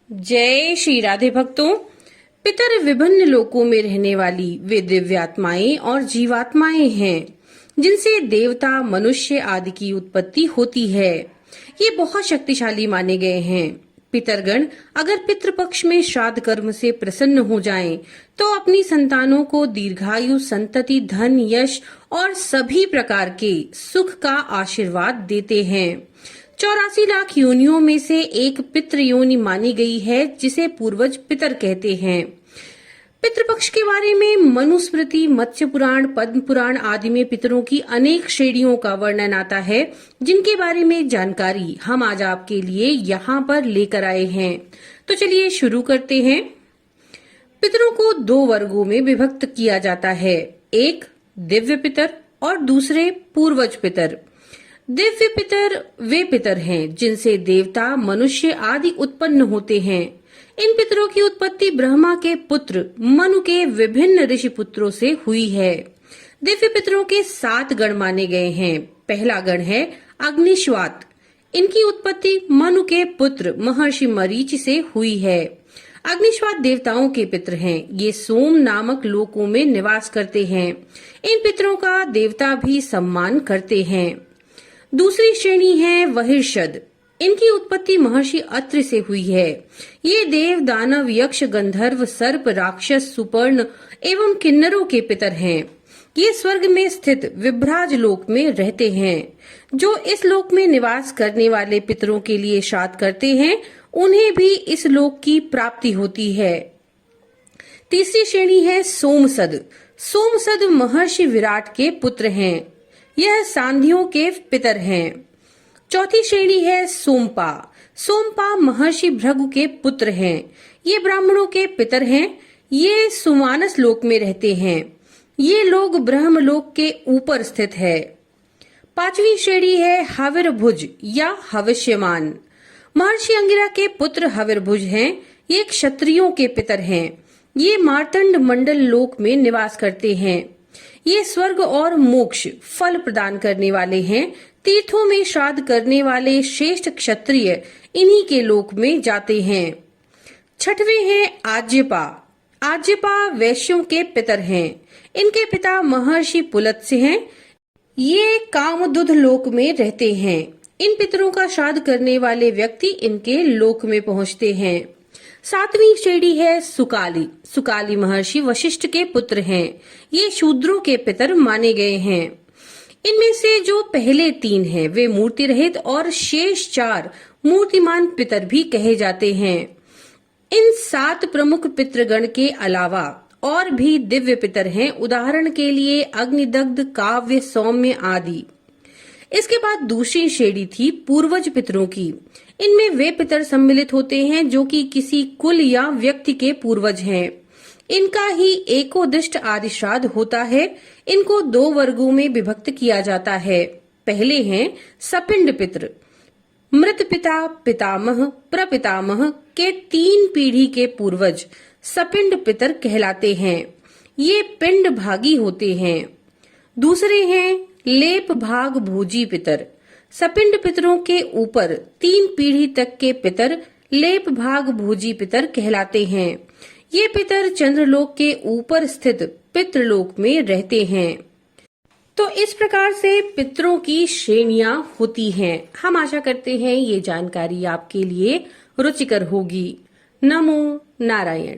जय श्री राधे भक्तों। पितर विभिन्न लोकों में रहने वाली वे दिव्यात्माएं और जीवात्माएं हैं जिनसे देवता, मनुष्य आदि की उत्पत्ति होती है। ये बहुत शक्तिशाली माने गए हैं। पितरगण अगर पितृपक्ष में श्राद्ध कर्म से प्रसन्न हो जाएं, तो अपनी संतानों को दीर्घायु, संतति, धन, यश और सभी प्रकार के सुख का आशीर्वाद देते हैं। 84 लाख योनियों में से एक पितृ योनि मानी गई है, जिसे पूर्वज पितर कहते हैं। पितृपक्ष के बारे में मनुस्मृति, मत्स्य पुराण, पद्म पुराण आदि में पितरों की अनेक श्रेणियों का वर्णन आता है, जिनके बारे में जानकारी हम आज आपके लिए यहाँ पर लेकर आए हैं। तो चलिए शुरू करते हैं। पितरों को दो वर्गों में विभक्त किया जाता है, एक दिव्य पितर और दूसरे पूर्वज पितर। दिव्य पितर वे पितर हैं जिनसे देवता, मनुष्य आदि उत्पन्न होते हैं। इन पितरों की उत्पत्ति ब्रह्मा के पुत्र मनु के विभिन्न ऋषि पुत्रों से हुई है। दिव्य पितरों के 7 गण माने गए हैं। पहला गण है अग्निश्वात। इनकी उत्पत्ति मनु के पुत्र महर्षि मरीचि से हुई है। अग्निश्वात देवताओं के पितर हैं। ये सोम नामक लोकों में निवास करते हैं। इन पितरों का देवता भी सम्मान करते हैं। दूसरी श्रेणी है वहिर्षद। इनकी उत्पत्ति महर्षि अत्रि से हुई है। ये देव, दानव, यक्ष, गंधर्व, सर्प, राक्षस, सुपर्ण एवं किन्नरों के पितर हैं। ये स्वर्ग में स्थित विभ्राज लोक में रहते हैं। जो इस लोक में निवास करने वाले पितरों के लिए श्राद्ध करते हैं, उन्हें भी इस लोक की प्राप्ति होती है। तीसरी श्रेणी है सोमसद। सोमसद महर्षि विराट के पुत्र हैं। यह सांध्यों के पितर हैं। चौथी श्रेणी है सोमपा। सोमपा महर्षि भृगु के पुत्र हैं। ये ब्राह्मणों के पितर हैं। ये सुमानस लोक में रहते हैं। ये लोग ब्रह्मलोक के ऊपर स्थित है। पांचवी श्रेणी है हविर्भुज या हविष्यमान। महर्षि अंगिरा के पुत्र हविर्भुज हैं। ये क्षत्रियों के पितर हैं। ये मार्तंड मंडल लोक में निवास करते हैं। ये स्वर्ग और मोक्ष फल प्रदान करने वाले हैं। तीर्थों में श्राद्ध करने वाले श्रेष्ठ क्षत्रिय इन्हीं के लोक में जाते हैं। छठवें हैं आज्यपा। आज्यपा वैश्यों के पितर हैं। इनके पिता महर्षि पुलत्स्य हैं। ये कामदुध लोक में रहते हैं। इन पितरों का श्राद्ध करने वाले व्यक्ति इनके लोक में पहुंचते हैं। सातवीं श्रेणी है सुकाली। सुकाली महर्षि वशिष्ठ के पुत्र हैं। ये शूद्रों के पितर माने गए हैं। इनमें से जो पहले 3 हैं, वे मूर्ति रहित और शेष 4 मूर्तिमान पितर भी कहे जाते हैं। इन 7 प्रमुख पितृगण के अलावा और भी दिव्य पितर हैं। उदाहरण के लिए अग्निदग्ध, काव्य, सौम्य आदि। इसके बाद दूसरी श्रेणी थी पूर्वज पितरों की। इनमें वे पितर सम्मिलित होते हैं जो कि किसी कुल या व्यक्ति के पूर्वज हैं। इनका ही एकोदिष्ट आदि श्राद्ध होता है। इनको 2 वर्गों में विभक्त किया जाता है। पहले हैं सपिंड पितर। मृत पिता, पितामह, प्रपितामह के 3 पीढ़ी के पूर्वज सपिंड पितर कहलाते हैं। ये पिंड भागी होते हैं। दूसरे हैं लेप भाग भोजी पितर। सपिंड पितरों के ऊपर 3 पीढ़ी तक के पितर लेप भाग भोजी पितर कहलाते हैं। ये पितर चंद्रलोक के ऊपर स्थित पितृलोक में रहते हैं। तो इस प्रकार से पितरों की श्रेणियां होती हैं। हम आशा करते हैं ये जानकारी आपके लिए रुचिकर होगी। नमो नारायण।